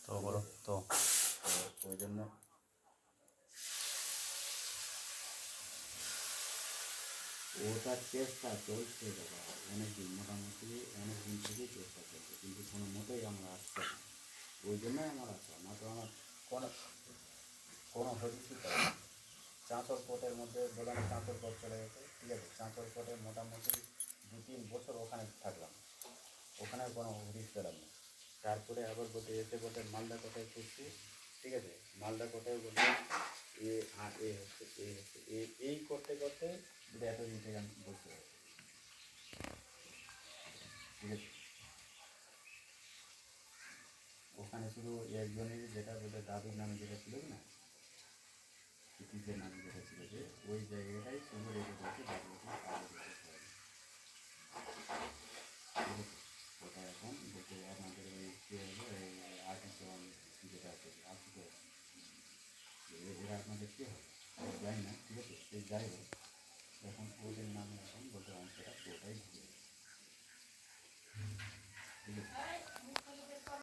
তো বলো তো ওই জন্য ওটার চেষ্টা চলছে দাদা, অনেকদিন, মোটামুটি অনেকদিন থেকেই চেষ্টা চলছে, কিন্তু কোনো মতেই আমরা আসছে না। ওই জন্যই আমার আসা, না তো আমার কোনো কোনো হদিসই পাই না। চাঁচল কোটের মধ্যে বললাম, চাঁচল কোট চলে গেছে, ঠিক আছে, চাঁচল কোটে মোটামুটি 2-3 বছর ওখানে থাকলাম, ওখানে কোনো হদিস পেলাম না। তারপরে আবার বলতে এসে বলতে মালদা কোটায় খুঁজছি, ঠিক আছে, মালদা কোটায় বলতে এই করতে করতে এতদিন থেকে আমি বসে আছি, ঠিক আছে। ওখানে শুধু একজনেরই, যেটা বলতে দাদুর নামে যেটা ছিল না, চিকিৎসের নামে যেটা ছিল, যে ওই জায়গাটাই শুধু রেখে বলছে দাদুকে আগে রেখে হয়, ঠিক আছে। ওটা এখন বলতে আপনাদের ওই কী হলো, এই আর্টিস্ট যেটা আছে, আর্টিস্ট এরা আপনাদের কী হবে জানি না, ঠিক আছে, সেই যাই হোক।